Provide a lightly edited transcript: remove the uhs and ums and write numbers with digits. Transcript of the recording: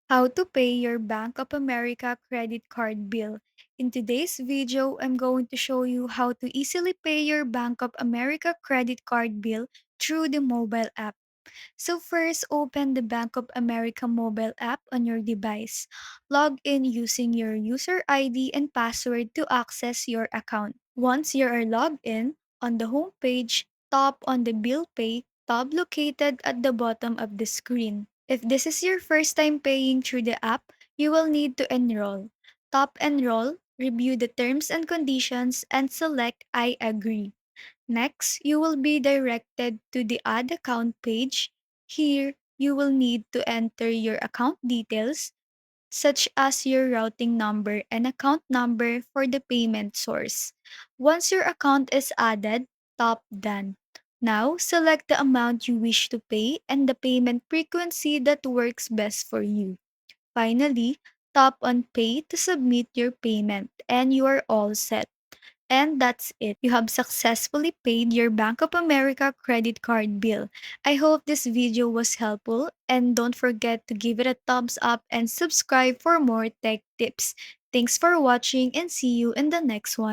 How to pay your Bank of America credit card bill. In today's video, I'm going to show you how to easily pay your Bank of America credit card bill through the mobile app. So first, open the Bank of America mobile app on your device. Log in using your user ID and password to access your account. Once you are logged in, on the home page, tap on the Bill Pay tab located at the bottom of the screen. If this is your first time paying through the app, you will need to enroll. Tap Enroll, review the terms and conditions, and select I agree. Next, you will be directed to the Add Account page. Here, you will need to enter your account details, such as your routing number and account number for the payment source. Once your account is added, tap Done. Now, select the amount you wish to pay and the payment frequency that works best for you. Finally, tap on Pay to submit your payment, and you are all set. And that's it. You have successfully paid your Bank of America credit card bill. I hope this video was helpful, and don't forget to give it a thumbs up and subscribe for more tech tips. Thanks for watching and see you in the next one.